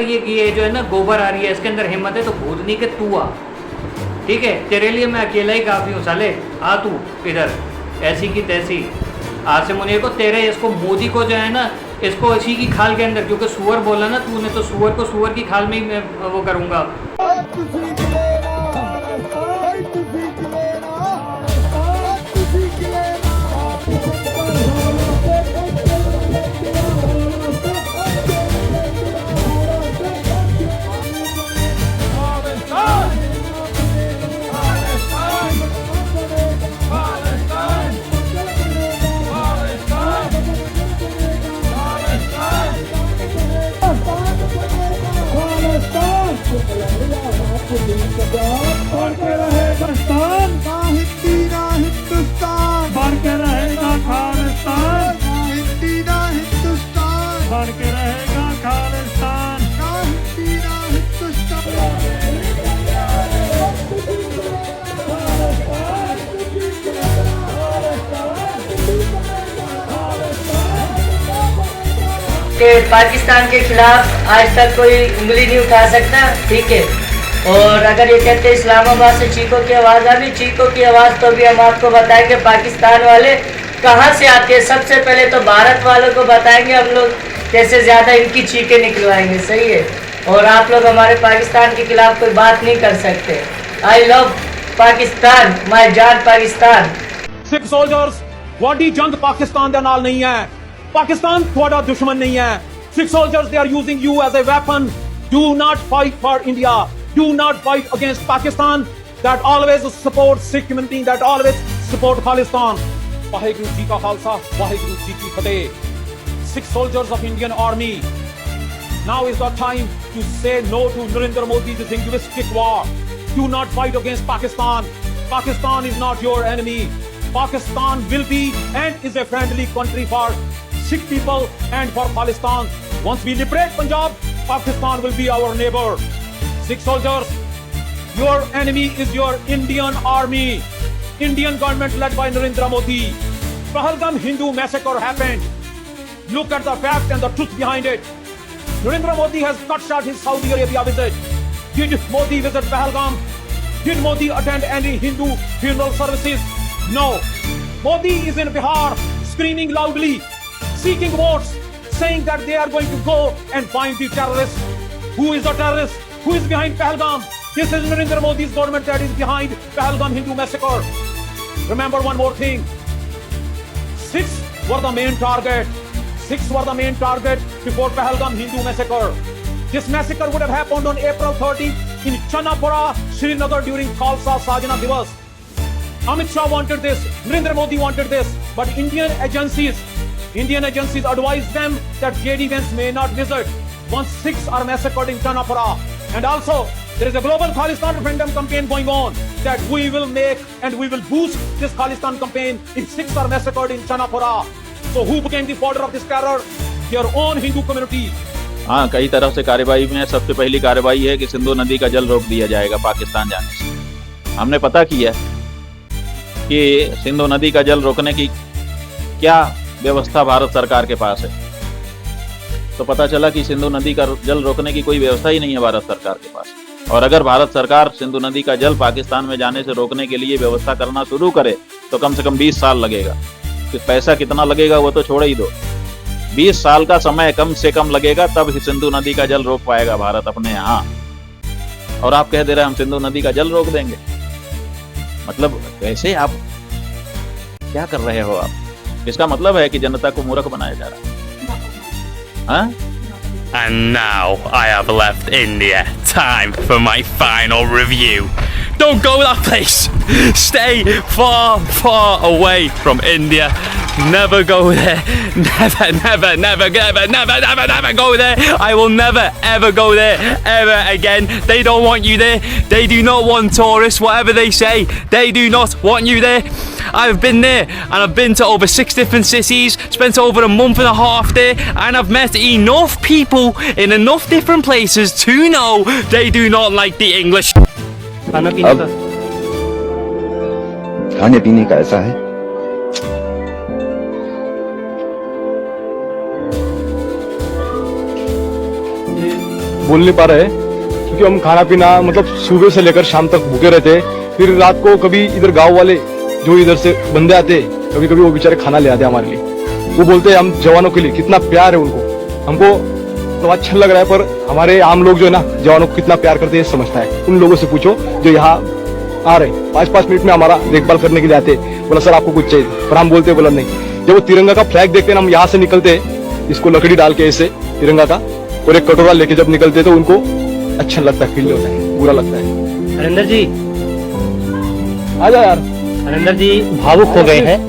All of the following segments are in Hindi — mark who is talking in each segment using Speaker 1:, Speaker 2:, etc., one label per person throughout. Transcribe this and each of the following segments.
Speaker 1: ये जो है ना गोबर आ रही है, इसके अंदर हिम्मत है तो भूतनी के तू आ, ठीक है, तेरे लिए मैं अकेला ही काफ़ी हूँ साले, आ तू इधर, ऐसी की तैसी। आसिम मुनीर को तेरे इसको मोदी को जो है ना, इसको इसी की खाल के अंदर, क्योंकि सुअर बोला ना तूने, तो सुअर को सुअर की खाल में ही मैं वो करूँगा।
Speaker 2: कि पाकिस्तान के खिलाफ आज तक कोई उंगली नहीं उठा सकता, ठीक है। और अगर ये कहते हैं इस्लामाबाद से चीखों की आवाज़ आ रही, चीखों की आवाज़ तो भी हम आपको बताएंगे पाकिस्तान वाले कहाँ से आते हैं। सबसे पहले तो भारत वालों को बताएंगे हम लोग कैसे ज़्यादा इनकी चीखें निकलवाएंगे, सही है। और आप लोग हमारे पाकिस्तान के खिलाफ कोई बात नहीं कर सकते। आई लव पाकिस्तान, माई जान पाकिस्तान।
Speaker 3: सिख सोल्जर्स वाडी जंग पाकिस्तान दे नाल नहीं है, पाकिस्तान थोड़ा दुश्मन नहीं है। Sikh soldiers they are using you as a weapon. Do not fight for India, do not fight against Pakistan that always support Sikh community, that always support Khalistan. Waheguru ji का खालसा, वाहिगुरु जी की फतेह। Sikh soldiers of Indian army, now is the time to say no to Narendra Modi's linguistic war. Do not fight against Pakistan. Pakistan is not your enemy. Pakistan will be and is a friendly country for Sikh people and for Palestine. Once we liberate Punjab, Pakistan will be our neighbor. Sikh soldiers, your enemy is your Indian army. Indian government led by Narendra Modi. Pahalgam Hindu massacre happened. Look at the fact and the truth behind it. Narendra Modi has cut short his Saudi Arabia visit. Did Modi visit Pahalgam? Did Modi attend any Hindu funeral services? No. Modi is in Bihar screaming loudly, seeking votes, saying that they are going to go and find the terrorists. Who is the terrorist? Who is behind Pahalgam? This is Narendra Modi's government that is behind Pahalgam Hindu massacre. Remember one more thing. Sikhs were the main target. Sikhs were the main target before Pahalgam Hindu massacre. This massacre would have happened on April 30 in Chanapura, Srinagar during Khalsa Sajna Divas. Amit Shah wanted this, Narendra Modi wanted this, but Indian agencies advised them that JD Vance may not visit once Sikhs are massacred in Chanapura. And also, there is a global Khalistan referendum campaign going on that we will make and we will boost this Khalistan campaign if Sikhs are massacred in Chanapura. So who became the fodder of this terror? Your own Hindu community.
Speaker 4: हाँ, कई तरफ से कार्रवाई में सबसे पहली कार्रवाई है कि सिंधु नदी का जल रोक दिया जाएगा पाकिस्तान जाने से। हमने पता किया कि सिंधु नदी का जल रोकने की क्या व्यवस्था भारत सरकार के पास है, तो पता चला कि सिंधु नदी का जल रोकने की कोई व्यवस्था ही नहीं है भारत सरकार के पास। और अगर भारत सरकार सिंधु नदी का जल पाकिस्तान में जाने से रोकने के लिए व्यवस्था करना शुरू करे तो कम से कम 20 साल लगेगा। पैसा कितना लगेगा वो तो छोड़ ही दो, 20 साल का समय कम से कम लगेगा, तब ही सिंधु नदी का जल रोक पाएगा भारत अपने यहाँ। और आप कह दे रहे हैं हम सिंधु नदी का जल रोक देंगे, मतलब कैसे? आप क्या कर रहे हो आप? इसका मतलब है कि जनता को मूर्ख बनाया जा रहा है। हाँ?
Speaker 5: And now I have left India. Time for my final review. Don't go that place. Stay far, far away from India. Never go there. Never, never, never, never, never, never, never go there. I will never, ever go there ever again. They don't want you there. They do not want tourists, whatever they say. They do not want you there. I've been there and I've been to over 6 different cities, spent over a month and a half there, and I've met enough people in enough different places to know they do not like the English.
Speaker 6: अब खाने पीने का ऐसा है,
Speaker 7: बोल नहीं पा रहे क्योंकि हम खाना पीना मतलब सुबह से लेकर शाम तक भूखे रहते। फिर रात को कभी इधर गांव वाले जो इधर से बंदे आते, कभी कभी वो बेचारे खाना ले आते हमारे लिए। वो बोलते हैं हम जवानों के लिए, कितना प्यार है उनको, हमको तो अच्छा लग रहा है। पर हमारे आम लोग जो है ना, जवानों को कितना प्यार करते हैं समझता है। उन लोगों से पूछो जो यहाँ आ रहे 5-5 मिनट में हमारा देखभाल करने के लिए आते, बोला सर आपको कुछ चाहिए, पर हम बोलते बोला नहीं। जब वो तिरंगा का फ्लैग देखते हैं, हम यहाँ से निकलते, इसको लकड़ी डाल के ऐसे तिरंगा का, और एक कटोरा लेके जब निकलते तो उनको अच्छा लगता है, फील होता है, बुरा लगता है।
Speaker 8: हरिंदर जी,
Speaker 7: आजा यार।
Speaker 8: हरिंदर जी भावुक हो गए हैं,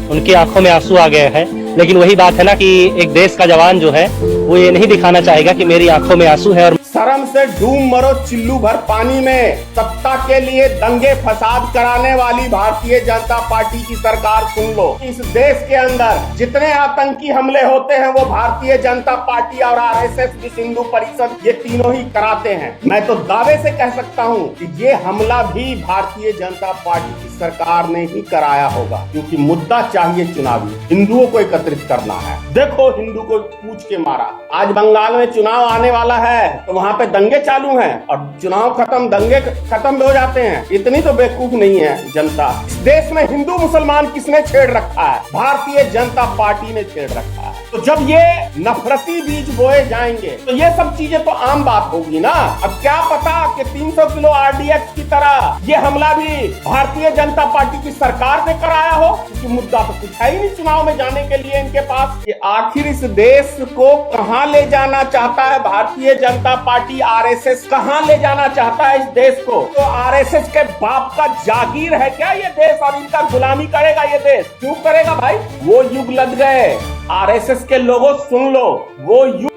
Speaker 8: उनकी आंखों में आंसू आ गए हैं। लेकिन वही बात है ना कि एक देश का जवान जो है वो ये नहीं दिखाना चाहेगा कि मेरी आंखों में आंसू है। और
Speaker 9: शर्म से डूब मरो चिल्लू भर पानी में। सत्ता के लिए दंगे फसाद कराने वाली भारतीय जनता पार्टी की सरकार सुन लो, इस देश के अंदर जितने आतंकी हमले होते हैं वो भारतीय जनता पार्टी और आरएसएस विश्व हिंदू परिषद ये तीनों ही कराते हैं। मैं तो दावे से कह सकता हूँ कि ये हमला भी भारतीय जनता पार्टी की सरकार ने ही कराया होगा, क्योंकि मुद्दा चाहिए चुनावी, हिंदुओं को एकत्रित करना है। देखो हिंदू को पूछ के मारा। आज बंगाल में चुनाव आने वाला है तो वहाँ पे दंगे चालू हैं और चुनाव खत्म, दंगे खत्म हो जाते हैं। इतनी तो बेवकूफ नहीं है जनता। इस देश में हिंदू मुसलमान किसने छेड़ रखा है? भारतीय जनता पार्टी ने छेड़ रखा है। तो जब ये नफरती बीज बोए जाएंगे तो ये सब चीजें तो आम बात होगी ना। अब क्या पता कि 300 किलो आरडीएक्स की तरह ये हमला भी भारतीय जनता पार्टी की सरकार ने कराया हो, क्योंकि मुद्दा तो कुछ है ही नहीं चुनाव में जाने के लिए इनके पास। कि आखिर इस देश को कहां ले जाना चाहता है भारतीय जनता पार्टी, आरएसएस कहां ले जाना चाहता है इस देश को? तो आरएसएस के बाप का जागीर है क्या ये देश, और इनका गुलामी करेगा ये देश? क्यों करेगा भाई? वो युग लग गए। आरएसएस के लोगों सुन लो, वो युग।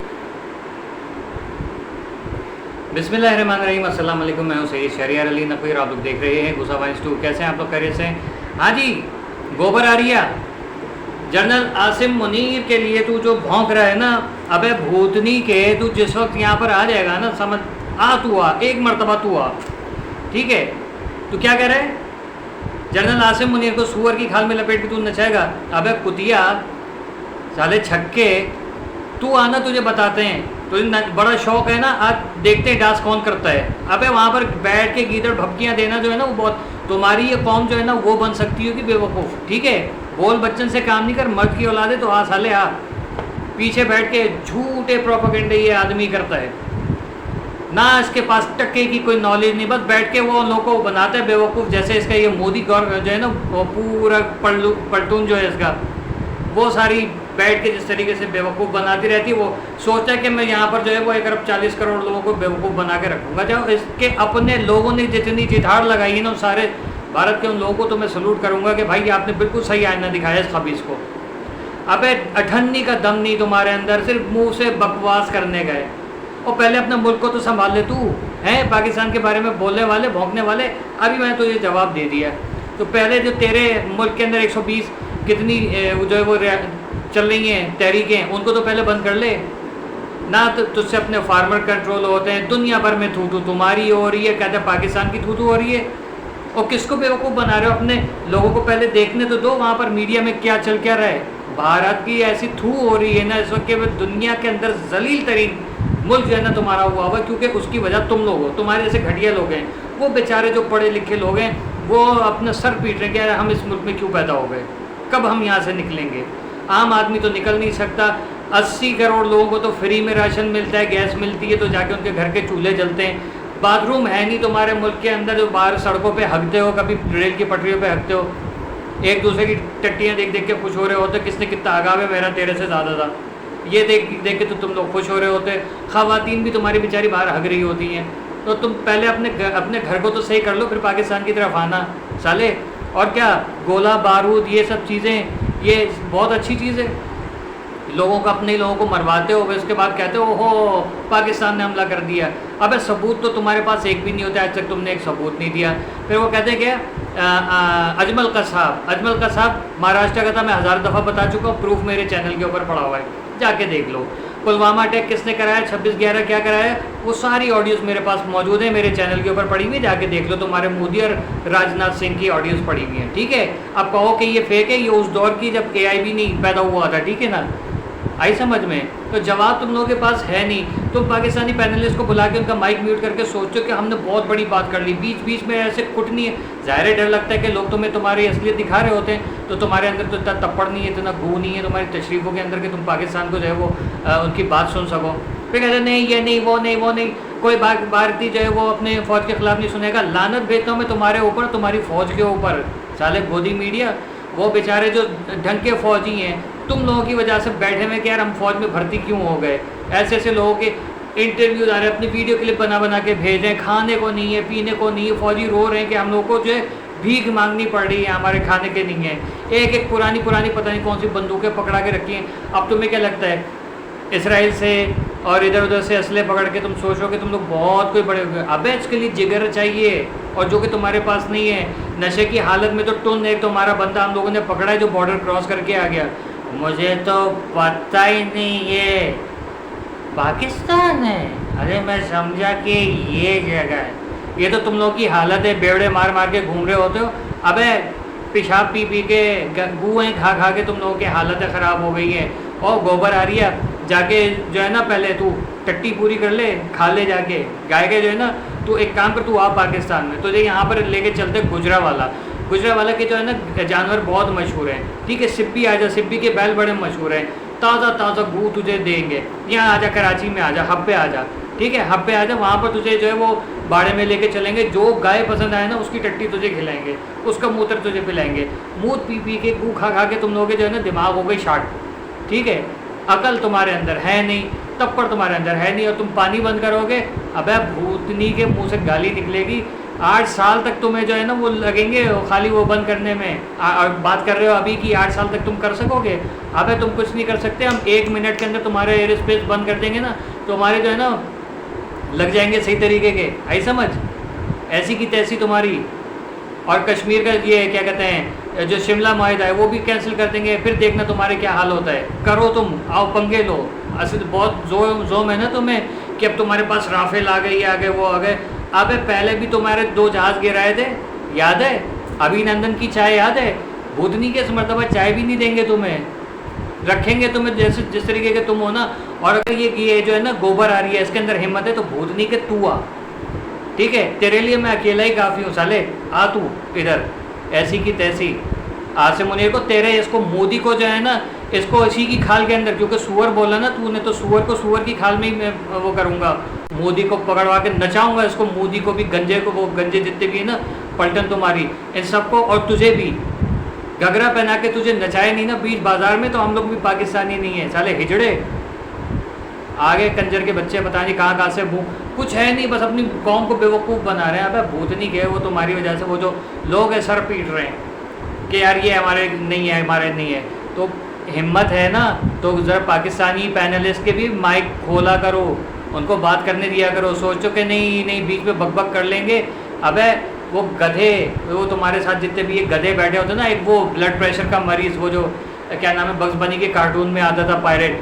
Speaker 1: बिस्मिल्लाहिर्रहमानिर्रहीम, अस्सलाम वालेकुम। मैं हूं सईद शहरियार अली नकवी और आप लोग देख रहे हैं गुस्सा वाइंस 2। कैसे हैं आप लोग? खैरियत से? हाँ जी, गोबर आरिया, जनरल आसिम मुनीर के लिए तू जो भौंक रहा है ना, अबे भूतनी के, तू जिस वक्त यहाँ पर आ जाएगा ना, समझ आ, तू आ, एक मरतबा तू आ, ठीक है? तू क्या कह रहा है? जनरल आसिम मुनीर को सुअर की खाल में लपेट के तू नचाएगा? अबे कुतिया, साले छक्के, तू आना, तुझे बताते हैं। तुझे बड़ा शौक है ना, आज देखते हैं डांस कौन करता है। अबे वहाँ पर बैठ के गीदड़ भपकियाँ देना जो है ना, वो बहुत, तुम्हारी ये कौम जो है ना वो बन सकती होगी बेवकूफ़, ठीक है? बोल बच्चन से काम नहीं कर, मर्द की औलादे तो आ साले आ। पीछे बैठ के झूठे प्रोपेगेंडे ये आदमी करता है ना, इसके पास टक्के की कोई नॉलेज नहीं, बस बैठ के वो लोगों को बनाता है बेवकूफ़। जैसे इसका ये मोदी गौर जो है ना, वो पूरा पलटून जो है इसका, वो सारी बैठ के जिस तरीके से बेवकूफ़ बनाती रहती है, वो सोचता है कि मैं यहाँ पर जो है वो 1 अरब 40 करोड़ लोगों को बेवकूफ़ बना के रखूँगा। जब इसके अपने लोगों ने जितनी चिठाड़ लगाई है ना, सारे भारत के उन लोगों को तो मैं सलूट करूँगा कि भाई आपने बिल्कुल सही आईना दिखाया इस खबीस को। अबे अठन्नी का दम नहीं तुम्हारे अंदर, सिर्फ मुँह से बकवास करने गए। और पहले अपने मुल्क को तो संभाल ले, तू है पाकिस्तान के बारे में बोलने वाले, भौंकने वाले। अभी मैंने तुझे जवाब दे दिया। तो पहले जो तेरे मुल्क के अंदर 120 कितनी जो है वो चल रही हैं तहरीकें, उनको तो पहले बंद कर ले ना। तो तुझसे अपने फार्मर कंट्रोल होते हैं, दुनिया भर में थू तुम्हारी हो रही है, कहते हैं पाकिस्तान की थू हो रही है। और किसको बेवकूफ़ बना रहे हो? अपने लोगों को पहले देखने तो दो वहाँ पर मीडिया में क्या चल क्या रहा है। भारत की ऐसी थू हो रही है ना इस वक्त, दुनिया के अंदर जलील तरीन मुल्क जो है ना तुम्हारा हुआ, क्योंकि उसकी वजह तुम लोग हो, तुम्हारे जैसे घटिया लोग हैं। वो बेचारे जो पढ़े लिखे लोग हैं वो अपना सर पीट रहे हैं कि हम इस मुल्क में क्यों पैदा हो गए, कब हम यहाँ से निकलेंगे। आम आदमी तो निकल नहीं सकता। 80 करोड़ लोगों को तो फ्री में राशन मिलता है, गैस मिलती है, तो जाके उनके घर के चूल्हे जलते हैं। बाथरूम है नहीं तुम्हारे मुल्क के अंदर, जो बाहर सड़कों पे हकते हो, कभी रेल की पटरियों पे हकते हो, एक दूसरे की टट्टियाँ देख देख के खुश हो रहे होते, किसने कितना आगाव है, मेरा तेरे से ज़्यादा था, ये देख देख के तो तुम लोग खुश हो रहे होते। ख़वातीन भी तुम्हारी बेचारी बाहर हग रही होती हैं। तो तुम पहले अपने घर को तो सही कर लो, फिर पाकिस्तान की तरफ आना साले। और क्या गोला बारूद ये सब चीज़ें, ये बहुत अच्छी चीज़ है। लोगों को, अपने लोगों को मरवाते हो, उसके बाद कहते हो ओहो पाकिस्तान ने हमला कर दिया। अबे सबूत तो तुम्हारे पास एक भी नहीं होता, आज तक तुमने एक सबूत नहीं दिया। फिर वो कहते हैं क्या, अजमल का साहब महाराष्ट्र का था, मैं 1000 दफ़ा बता चुका हूँ, प्रूफ मेरे चैनल के ऊपर पड़ा हुआ है, जाके देख लो। पुलवामा अटैक किसने कराया, 26/11 क्या कराया, वो सारी ऑडियोज़ मेरे पास मौजूद है, मेरे चैनल के ऊपर पड़ी हुई, जाके देख लो। तुम्हारे मोदी और राजनाथ सिंह की ऑडियोज़ पड़ी हुई हैं, ठीक है? अब कहो कि ये फेक है, ये उस दौर की जब AIB नहीं पैदा हुआ था, ठीक है ना? आई समझ में? तो जवाब तुम लोगों के पास है नहीं। तुम पाकिस्तानी पैनलिस्ट को बुला के उनका माइक म्यूट करके सोचो कि हमने बहुत बड़ी बात कर ली, बीच बीच में ऐसे कुटनी है। ज़ाहिर डर लगता है कि लोग तुम्हें तुम्हारी असलियत दिखा रहे होते हैं, तो तुम्हारे अंदर तो इतना तप्पड़ नहीं है, इतना गू नहीं है तुम्हारी तशरीफ़ों के अंदर कि तुम पाकिस्तान को जो है वो उनकी बात सुन सको। फिर कहते नहीं ये नहीं वो नहीं वो नहीं, कोई भारतीय जो है वो अपने फ़ौज के ख़िलाफ़ नहीं सुनेगा। लानत भेजता हूँ मैं तुम्हारे ऊपर, तुम्हारी फ़ौज के ऊपर। साले गोदी मीडिया, वो बेचारे जो ढंग के फ़ौजी हैं, तुम लोगों की वजह से बैठे हुए कि यार हम फ़ौज में भर्ती क्यों हो गए। ऐसे ऐसे लोगों के इंटरव्यूज आ रहे हैं, अपनी वीडियो क्लिप बना बना के भेज रहे हैं, खाने को नहीं है, पीने को नहीं है। फ़ौजी रो रहे हैं कि हम लोगों को जो है भीख मांगनी पड़ रही है, हमारे खाने के नहीं है। एक एक पुरानी पता नहीं कौन सी बंदूकें पकड़ा के रखी हैं। अब तुम्हें क्या लगता है इसराइल से और इधर उधर से असले पकड़ के तुम सोचो कि तुम लोग बहुत कोई बड़े हो गए। अबे इसके लिए जिगर चाहिए, और जो कि तुम्हारे पास नहीं है। नशे की हालत में तो टुन एक तुम्हारा बंदा हम लोगों ने पकड़ा है जो बॉर्डर क्रॉस करके आ गया। मुझे तो पता ही नहीं ये पाकिस्तान है। अरे मैं समझा कि ये जगह है। ये तो तुम लोग की हालत है, बेवड़े मार मार के घूम रहे होते हो। अबे पेशाब पी पी के गुएँ खा खा के तुम लोगों की हालतें ख़राब हो गई हैं। और गोबर आ रही है, जाके जो है ना पहले तू टट्टी पूरी कर ले, खा ले जाके गाय के जो है ना। तू एक काम कर, तू आ पाकिस्तान में, तुझे यहाँ पर लेके चलते गुजरावाला के जो है ना जानवर बहुत मशहूर हैं। ठीक है, सिब्बी आ जा, सिब्बी के बैल बड़े मशहूर हैं। ताज़ा ताज़ा गू तुझे देंगे। यहाँ आ जा, कराची में आ जा, हब पे आ जा। ठीक है, हब पे आ जा, वहाँ पर तुझे जो है वो बाड़े में लेके चलेंगे। जो गाय पसंद आए ना उसकी टट्टी तुझे खिलाएंगे, उसका मूत्र तुझे पिलाएंगे। मूत पी पी के गू खा खा के तुम लोगों के जो है ना दिमाग हो गई शार्ट। ठीक है, अकल तुम्हारे अंदर है नहीं, तप्पड़ तुम्हारे अंदर है नहीं, और तुम पानी बंद करोगे, अबे भूतनी के मुंह से गाली निकलेगी। 8 साल तक तुम्हें जो है ना वो लगेंगे खाली वो बंद करने में। और बात कर रहे हो अभी कि 8 साल तक तुम कर सकोगे? अबे तुम कुछ नहीं कर सकते। हम 1 मिनट के अंदर तुम्हारे एयर स्पेस बंद कर देंगे ना, तो हमारे जो है ना लग जाएंगे सही तरीके के। आई समझ? ऐसी की तैसी तुम्हारी। और कश्मीर का ये क्या कहते हैं जो शिमला माहिदा है वो भी कैंसिल कर देंगे। फिर देखना तुम्हारे क्या हाल होता है। करो तुम, आओ पंगे लो। असल बहुत जोम है ना तुम्हें कि अब तुम्हारे पास राफेल आ गए, ये आ गए, वो आ गए। अबे पहले भी तुम्हारे 2 जहाज़ गिराए थे, याद है? अभिनंदन की चाय याद है? भूतनी के इस मरतबा चाय भी नहीं देंगे तुम्हें, रखेंगे तुम्हें जैसे जिस तरीके के तुम हो ना। और अगर ये जो है ना गोबर आ रही है, इसके अंदर हिम्मत है तो भूतनी के तू आ। ठीक है, तेरे लिए मैं अकेला ही काफ़ी हूँ साले। आ तू इधर, ऐसी की तैसी। आसिम मुनीर को तेरे इसको मोदी को जो है ना इसको इसी की खाल के अंदर, क्योंकि सुअर बोला ना तूने, तो सुअर को सुअर की खाल में ही मैं वो करूँगा। मोदी को पकड़वा के नचाऊँगा इसको, मोदी को भी, गंजे को, वो गंजे जितने भी है ना पलटन तुम्हारी, इन सबको। और तुझे भी घगरा पहना के तुझे नचाए नहीं ना बीच बाजार में, तो हम लोग भी पाकिस्तानी नहीं है साले हिजड़े। आगे कंजर के बच्चे पता नहीं कहाँ से कुछ है नहीं, बस अपनी कौम को बेवकूफ़ बना रहे हैं। अबे भूतनी के वो तुम्हारी वजह से वो जो लोग है सर पीट रहे हैं कि यार ये हमारे नहीं है, हमारे नहीं है। तो हिम्मत है ना तो ज़रा पाकिस्तानी पैनलिस्ट के भी माइक खोला करो, उनको बात करने दिया करो। सोचो कि नहीं बीच में बकबक कर लेंगे। अबे वो गधे, वो तुम्हारे साथ जितने भी ये गधे बैठे होते ना, एक वो ब्लड प्रेशर का मरीज़, वो जो क्या नाम है बग्स बनी के कार्टून में आता था पायरेट,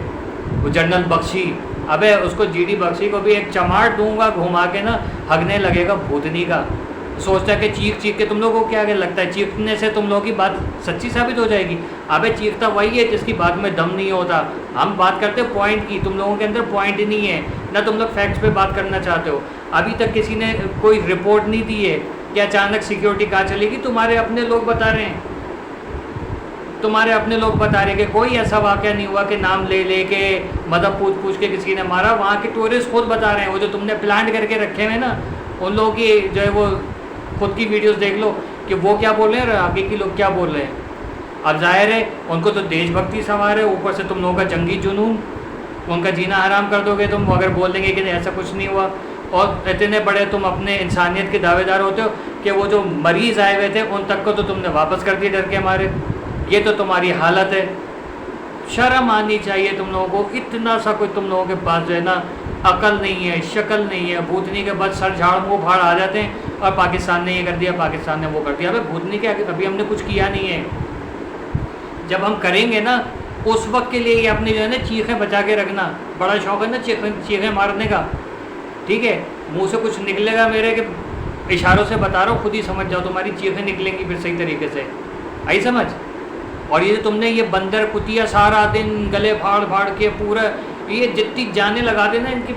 Speaker 1: वो जनरल बख्शी। अबे उसको जीडी बख्शी को भी एक चमाट दूंगा घुमा के ना, हगने लगेगा भूतनी का। सोचता कि चीख चीख के तुम लोगों को क्या लगता है चीखने से तुम लोगों की बात सच्ची साबित हो जाएगी? अबे चीखता वही है जिसकी बात में दम नहीं होता। हम बात करते पॉइंट की, तुम लोगों के अंदर पॉइंट ही नहीं है ना, तुम लोग फैक्ट्स पे बात करना चाहते हो। अभी तक किसी ने कोई रिपोर्ट नहीं दी है कि अचानक सिक्योरिटी कहाँ चलेगी। तुम्हारे अपने लोग बता रहे हैं, तुम्हारे अपने लोग बता रहे कि कोई ऐसा वाक़या नहीं हुआ कि नाम ले ले के मतलब पूछ के किसी ने मारा। वहाँ के टूरिस्ट खुद बता रहे हैं, वो जो तुमने प्लान करके रखे हुए ना, उन लोगों की जो है वो खुद की वीडियोस देख लो कि वो क्या बोल रहे हैं और आगे के लोग क्या बोल रहे हैं। अब जाहिर है उनको तो देशभक्ति सवार है, ऊपर से तुम लोगों का जंगी जुनून, उनका जीना हराम कर दोगे तुम अगर बोल देंगे कि ऐसा कुछ नहीं हुआ। और इतने बड़े तुम अपने इंसानियत के दावेदार होते हो कि वो जो मरीज़ आए हुए थे उन तक को तो तुमने वापस कर दिया डर के हमारे। ये तो तुम्हारी हालत है। शर्म आनी चाहिए तुम लोगों को। इतना सा कोई तुम लोगों के पास जो है ना अकल नहीं है, शक्ल नहीं है। भूतनी के बाद सर झाड़ मुँह फाड़ आ जाते हैं और पाकिस्तान ने ये कर दिया, पाकिस्तान ने वो कर दिया। अबे भूतनी के अभी हमने कुछ किया नहीं है। जब हम करेंगे ना उस वक्त के लिए ये अपनी जो है ना चीखें बचा के रखना। बड़ा शौक है ना चीखें मारने का, ठीक है? मुँह से कुछ निकलेगा मेरे के इशारों से बता रहा हूँ, खुद ही समझ जाओ, तुम्हारी चीखें निकलेंगी फिर सही तरीके से। आई समझ? और ये तुमने ये बंदर कुतिया सारा दिन गले फाड़ फाड़ के पूरा ये जितनी जाने लगा देना, इनकी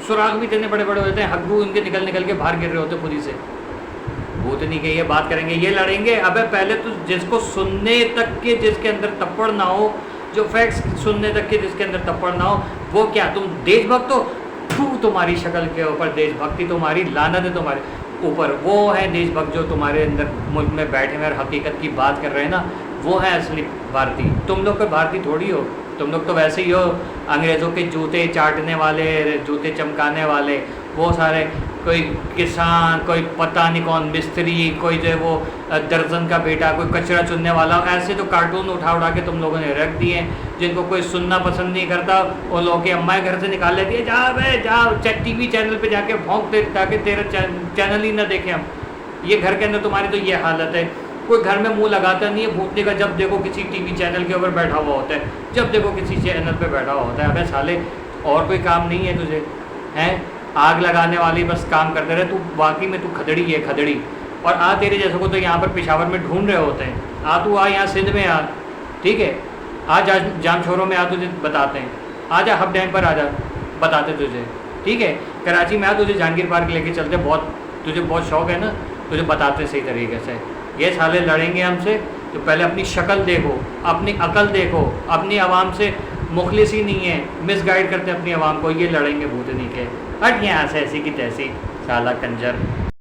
Speaker 1: सुराग भी इतने बड़े बड़े होते हैं, हग्गू इनके निकल निकल के बाहर गिर रहे होते खुद ही से। भूतनी के ये बात करेंगे, ये लड़ेंगे। अबे पहले तो जिसको सुनने तक के जिसके अंदर तप्पड़ ना हो, जो फैक्ट्स सुनने तक के जिसके अंदर तप्पड़ ना हो, वो क्या तुम देशभक्त हो? तुम्हारी शक्ल के ऊपर देशभक्ति तुम्हारी, लानत है तुम्हारे ऊपर। वो है देशभक्त जो तुम्हारे अंदर मुल्क में बैठे हुए और हकीकत की बात कर रहे हैं ना, वो है असली भारतीय। तुम लोग कोई भारतीय थोड़ी हो, तुम लोग तो वैसे ही हो अंग्रेज़ों के जूते चाटने वाले, जूते चमकाने वाले, वो सारे कोई किसान, कोई पता नहीं कौन मिस्त्री, कोई जो है वो दर्जन का बेटा, कोई कचरा चुनने वाला, ऐसे तो कार्टून उठा उठा के तुम लोगों ने रख दिए, जिनको कोई सुनना पसंद नहीं करता वो लोग के अम्माएँ घर से निकाल लेती है, जा भाई जाओ टीवी चैनल पे जाके भौंक दे ताकि तेरा चैनल ही ना देखें हम। ये घर के अंदर तुम्हारी तो ये हालत है, कोई घर में मुंह लगाता नहीं है भूतने का, जब देखो किसी टीवी चैनल के ऊपर बैठा हुआ होता है, जब देखो किसी चैनल पे बैठा हुआ होता है। अबे साले और कोई काम नहीं है तुझे, हैं आग लगाने वाली बस काम करते रहे। तू वाकई में तू खदड़ी है, खदड़ी। और आ तेरे जैसे को तो यहाँ पर पेशावर में ढूंढ रहे होते हैं, आ तू आ यहाँ सिंध में आ, ठीक है, आ जा जाम छोरों में आ, तुझे बताते हैं, आ जा हब डैम पर आ जा, बताते तुझे, ठीक है, कराची में आ, तुझे जहांगीर पार्क लेके चलते, बहुत तुझे बहुत शौक है ना, तुझे बताते सही तरीके से। ये साले लड़ेंगे हमसे तो पहले अपनी शक्ल देखो, अपनी अकल देखो, अपनी आवाम से मुखलिस ही नहीं है, मिसगाइड करते अपनी आवाम को। ये लड़ेंगे भूतनी के, हट यहाँ से ऐसी की तैसी साला कंजर।